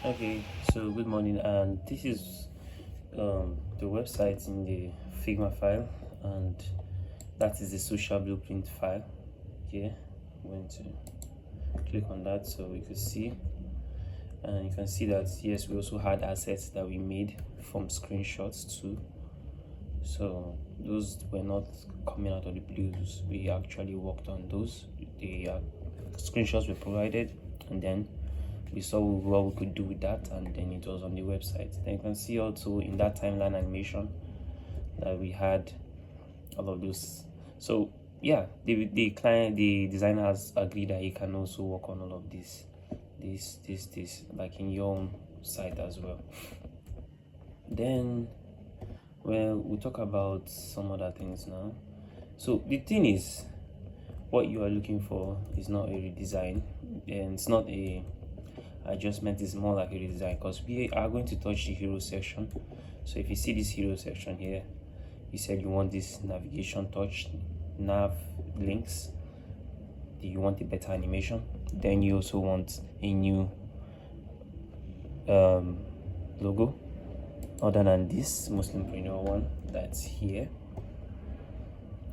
Okay, so good morning, and this is the website in the Figma file, and that is the social blueprint file. Okay, I'm going to click on that so we could see, and you can see that yes, we also had assets that we made from screenshots too. So those were not coming out of the blues. We actually worked on those. The screenshots were provided, and then we saw what we could do with that, and then it was on the website. Then you can see also in that timeline animation that we had all of those. So yeah, the client, the designer has agreed that he can also work on all of this like in your own site as well. Then we'll talk about some other things now. So the thing is, what you are looking for is not a redesign, and it's not a adjustment, is more like a redesign, because we are going to touch the hero section. So if you see this hero section here, you said you want this navigation touch, nav links, you want a better animation, then you also want a new logo other than this Muslimpreneur one that's here.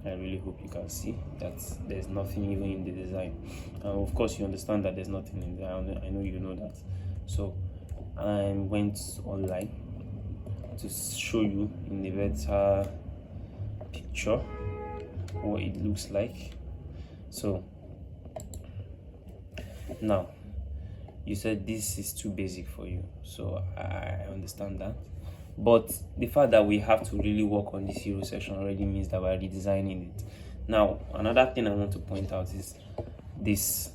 I really hope you can see that there's nothing even in the design. Of course, you understand that there's nothing in there. I know you know that. So I went online to show you in a better picture what it looks like. So now, you said this is too basic for you, so I understand that. But the fact that we have to really work on this hero section already means that we're redesigning it. Now, another thing I want to point out is this.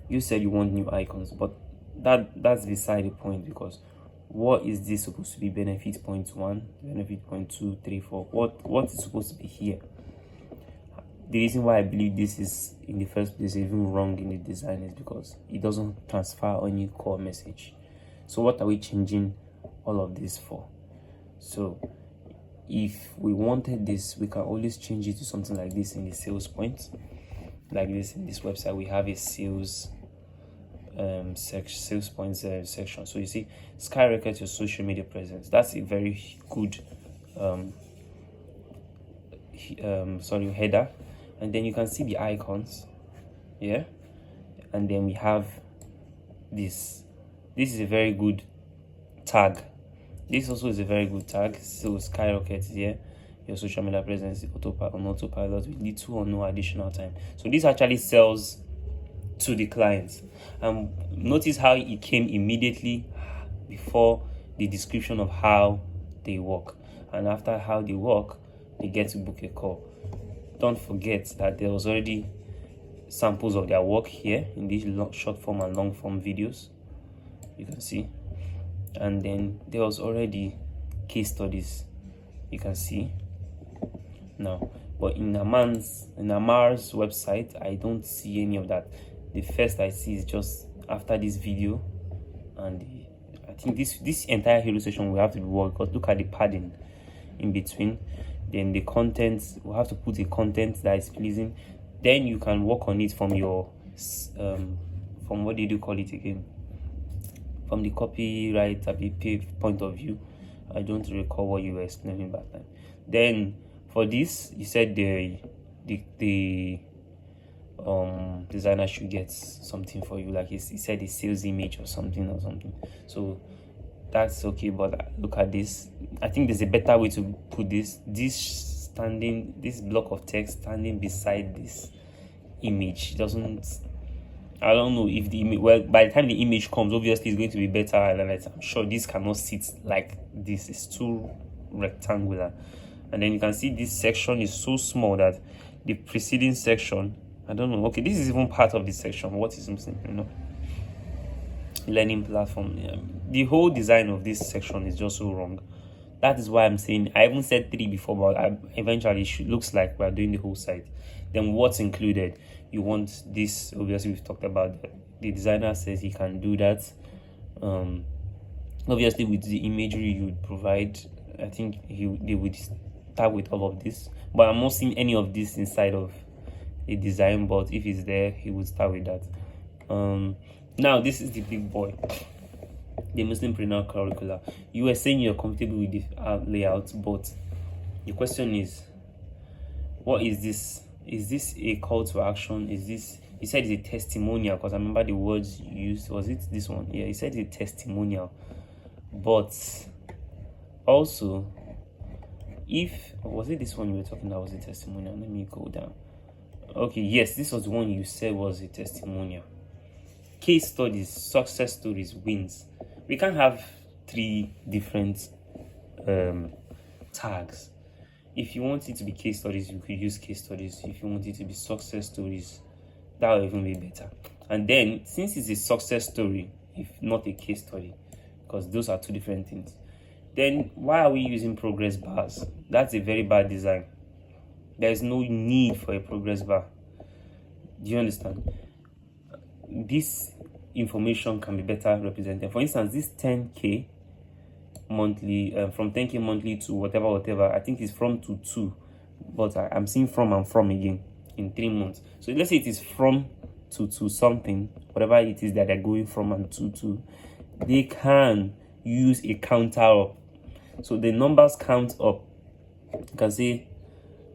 You said you want new icons, but that's beside the point, because what is this supposed to be? Benefit point 1, benefit point 2, 3, 4. What is supposed to be here? The reason why I believe this is in the first place even wrong in the design is because it doesn't transfer any core message. So what are we changing all of this for? So if we wanted this, we can always change it to something like this in the sales point. Like this in this website, we have a sales sales points section. So you see, skyrocket your social media presence. That's a very good header. And then you can see the icons, yeah, and then we have this is a very good tag. This also is a very good tag. So skyrockets here, your social media presence on autopilot with little or no additional time. So this actually sells to the clients. Notice how it came immediately before the description of how they work, and after how they work, they get to book a call. Don't forget that there was already samples of their work here in these short form and long form videos, you can see, and then there was already case studies, you can see now. But in Ammars website, I don't see any of that. The first I see is just after this video, and I think this entire hero session will have to be worked, because look at the padding in between. Then the content, we'll have to put a content that is pleasing. Then you can work on it from your from what did you call it again, from the copyright point of view. I don't recall what you were explaining back then. Then for this, you said the designer should get something for you, like he said a sales image or something. So that's okay, but look at this. I think there's a better way to put this block of text standing beside this image doesn't, I don't know if the image, well, by the time the image comes, obviously it's going to be better highlighted. I'm sure this cannot sit like this, it's too rectangular. And then you can see this section is so small that the preceding section, I don't know, okay, this is even part of this section. What is missing, learning platform. The whole design of this section is just so wrong. That is why I'm saying, I haven't said 3 before, but eventually it looks like we're doing the whole site. Then what's included? You want this, obviously we've talked about that. The designer says he can do that. Obviously with the imagery you would provide, I think they would start with all of this, but I'm not seeing any of this inside of a design. But if it's there, he would start with that. Now this is the big boy. the Muslim Preneur curricula. You were saying you're comfortable with the layout, but the question is, what is this? Is this a call to action? Is this, you said it's a testimonial, because I remember the words you used. Was it this one? Yeah, you said it's a testimonial. But also, was it this one you were talking about was a testimonial? Let me go down. Okay, yes, this was the one you said was a testimonial. Case studies, success stories, wins. We can't have 3 different tags. If you want it to be case studies, you could use case studies. If you want it to be success stories, that will even be better. And then, since it's a success story, if not a case study, because those are 2 different things, then why are we using progress bars? That's a very bad design. There is no need for a progress bar. Do you understand? This information can be better represented. For instance, this 10k monthly, from 10k monthly to whatever, I think it's from to 2, but I'm seeing from and from again in 3 months. So let's say it is from to something, whatever it is that they're going from and to, they can use a counter up. So the numbers count up. You can say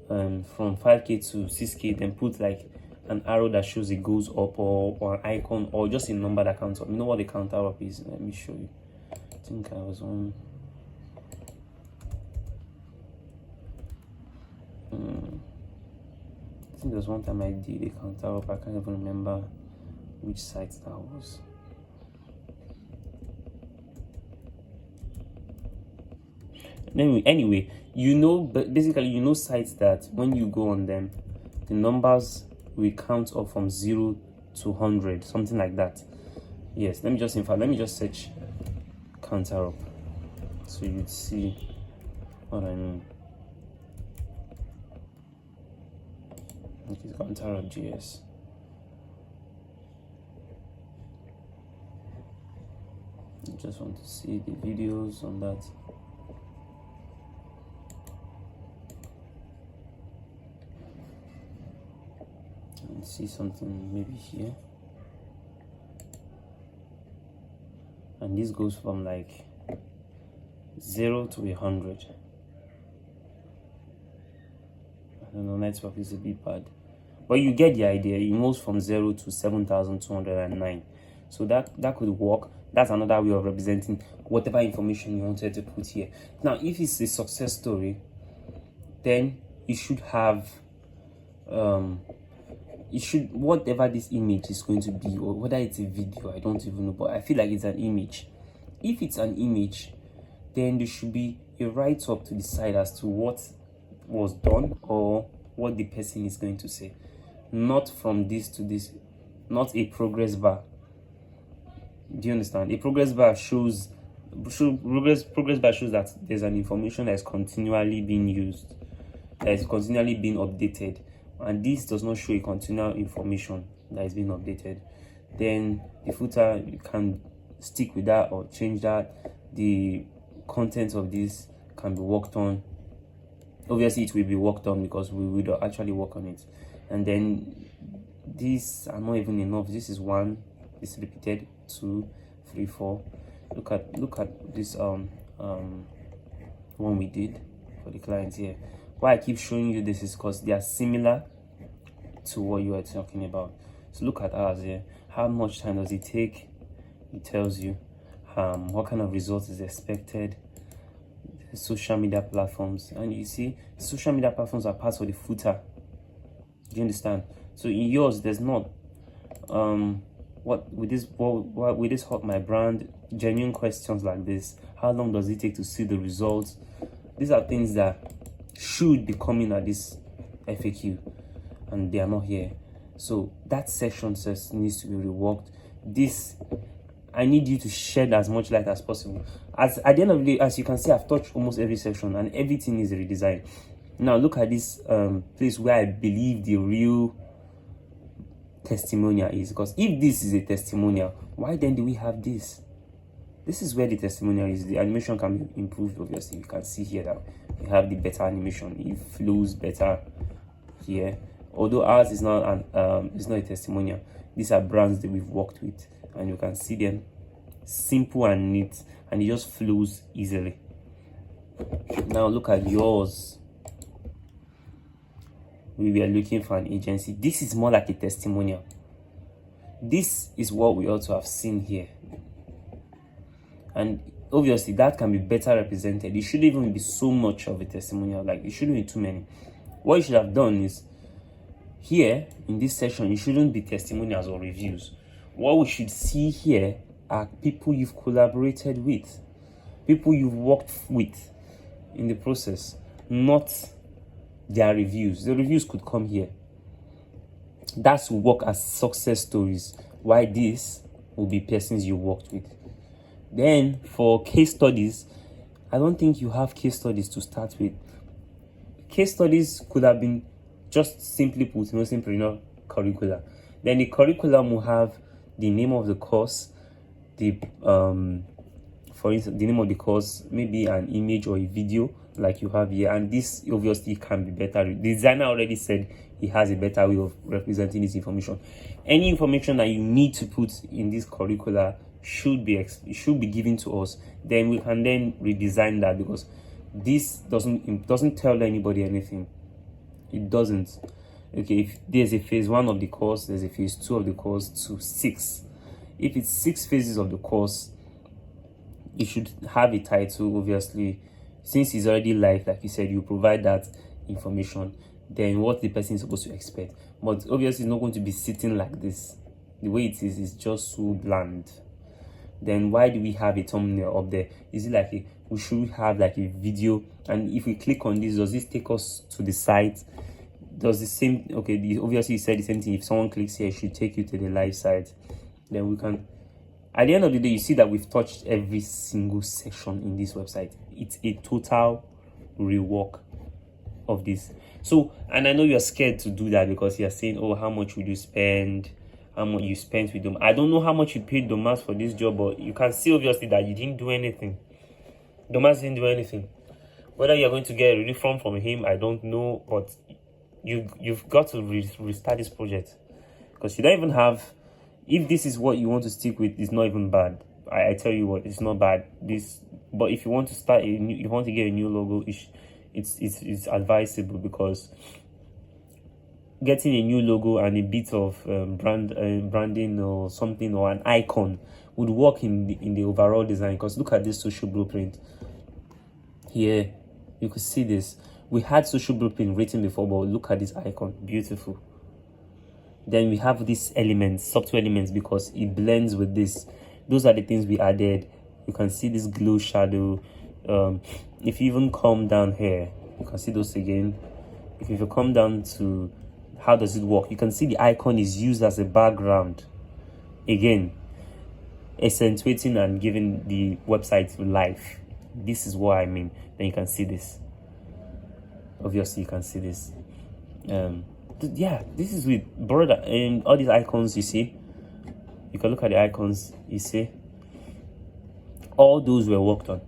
from 5k to 6k, then put like an arrow that shows it goes up, or an icon, or just a number that counts up. You know what the counter up is? Let me show you. I think I was on. I think there's one time I did a counter up. I can't even remember which site that was. Anyway, you know, but basically, you know, sites that when you go on them, the numbers will count up from 0 to 100, something like that. Yes, let me just search counter up so you'd see what I mean. Okay, counter up JS. I just want to see the videos on that. And see something maybe here. And this goes from like 0 to 100. I don't know, network is a bit bad, but you get the idea. It moves from 0 to 7,209. So that could work. That's another way of representing whatever information you wanted to put here. Now, if it's a success story, then you should have whatever this image is going to be, or whether it's a video, I don't even know, but I feel like it's an image. If it's an image, then there should be a write-up to the side as to what was done or what the person is going to say. Not from this to this, not a progress bar. Do you understand? A progress bar shows that there's an information that is continually being used, that is continually being updated, and this does not show a continual information that is being updated. Then the footer, you can stick with that or change that. The content of this can be worked on. Obviously it will be worked on because we will actually work on it. And then these are not even enough. This is 1, it's repeated, 2, 3, 4. Look at this one we did for the clients here. Why I keep showing you this is because they are similar to what you are talking about. So look at ours here. How much time does it take? It tells you what kind of results is expected. Social media platforms, and you see social media platforms are part of the footer. Do you understand? So in yours there's not what with this hot my brand, genuine questions like this. How long does it take to see the results? These are things that should be coming at this FAQ, and they are not here. So that section says needs to be reworked. This, I need you to shed as much light as possible. As at the end of the day, as you can see, I've touched almost every section and everything is redesigned. Now look at this place where I believe the real testimonial is. Because if this is a testimonial, why then do we have this? This is where the testimonial is. The animation can be improved, obviously. You can see here that we have the better animation. It flows better here. Although ours is not a testimonial. These are brands that we've worked with, and you can see them simple and neat, and it just flows easily. Now look at yours. We were looking for an agency. This is more like a testimonial. This is what we ought to have seen here, and obviously that can be better represented. It shouldn't even be so much of a testimonial, like it shouldn't be too many. What you should have done is, here in this section, it shouldn't be testimonials or reviews. What we should see here are people you've collaborated with, people you've worked with in the process, not their reviews. The reviews could come here. That's work as success stories. Why this will be persons you worked with. Then for case studies, I don't think you have case studies to start with. Case studies could have been just simply put, no simply curricula. Then the curriculum will have the name of the course, the for instance, the name of the course, maybe an image or a video like you have here, and this obviously can be better. The designer already said he has a better way of representing this information. Any information that you need to put in this curricula should be given to us. Then we can then redesign that, because this doesn't tell anybody anything. It doesn't. Okay, if there's a phase 1 of the course, there's a phase 2 of the course to 6. If it's 6 phases of the course, it should have a title. Obviously, since it's already live, like you said, you provide that information, then what the person is supposed to expect. But obviously it's not going to be sitting like this. The way it is just so bland. Then why do we have a thumbnail up there? Is it like we should have like a video, and if we click on this, does this take us to the site? Does the same, okay, obviously you said the same thing. If someone clicks here, it should take you to the live site. Then we can, at the end of the day, you see that we've touched every single section in this website. It's a total rework of this. So, and I know you're scared to do that because you're saying, oh, how much would you spend? How much you spent with them? I don't know how much you paid Domas for this job, but you can see obviously that you didn't do anything. Domas didn't do anything. Whether you're going to get a refund from him, I don't know, but you've got to restart this project, because you don't even have, if this is what you want to stick with, it's not even bad. I tell you what, it's not bad. But if you want to start you want to get a new logo, it's advisable, because getting a new logo and a bit of branding or something, or an icon, would work in the overall design. Because look at this social blueprint here. You could see this. We had social blueprint written before, but look at this icon, beautiful. Then we have these elements, software elements, because it blends with this. Those are the things we added. You can see this glow shadow. If you even come down here, you can see those again. If you come down to how does it work, you can see the icon is used as a background, again accentuating and giving the website life. This is what I mean. Then you can see this. Obviously you can see this. Yeah, this is with brother, and all these icons you see, you can look at the icons, you see all those were worked on.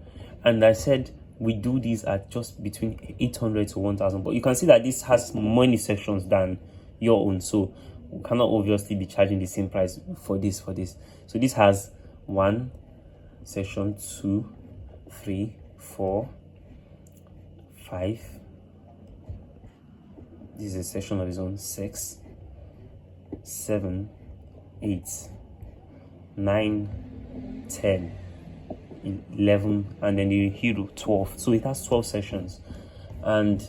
And I said we do these at just between 800 to 1000, but you can see that this has many sections than your own, so we cannot obviously be charging the same price for this. So this has 1 section, 2, 3, 4, 5. This is a section of its own. 6, 7, 8, 9, 10, 11, and then the hero 12. So it has 12 sections. And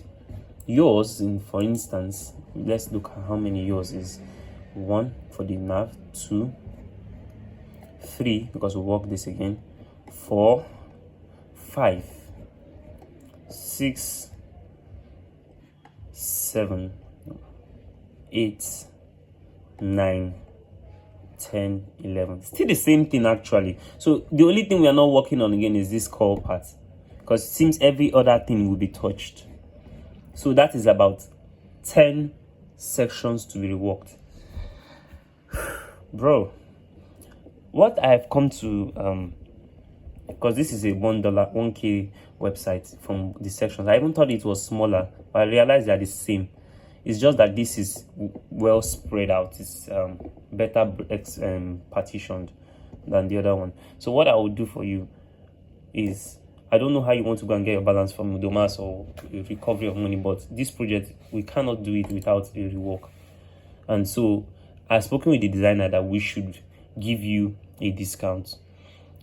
yours, for instance, let's look at how many yours is. 1 for the nav, 2, 3, because we'll work this again, 4, 5, 6, 7, 8, 9, 10, 11. Still the same thing actually. So the only thing we are not working on again is this call part, because it seems every other thing will be touched. So that is about 10 sections to be reworked. Bro, what I've come to, because this is a $1K website from the sections. I even thought it was smaller, but I realized that it's the same. It's just that this is well spread out. It's better partitioned. than the other one. So what I would do for you is, I don't know how you want to go and get your balance from Udomas or a recovery of money, but this project, we cannot do it without a rework. And so I've spoken with the designer that we should give you a discount.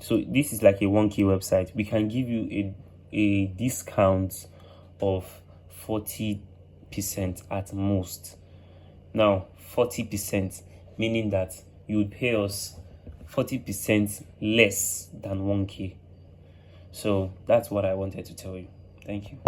So this is like a 1K website. We can give you a discount of 40% at most. Now 40%, meaning that you would pay us 40% less than 1K. So that's what I wanted to tell you. Thank you.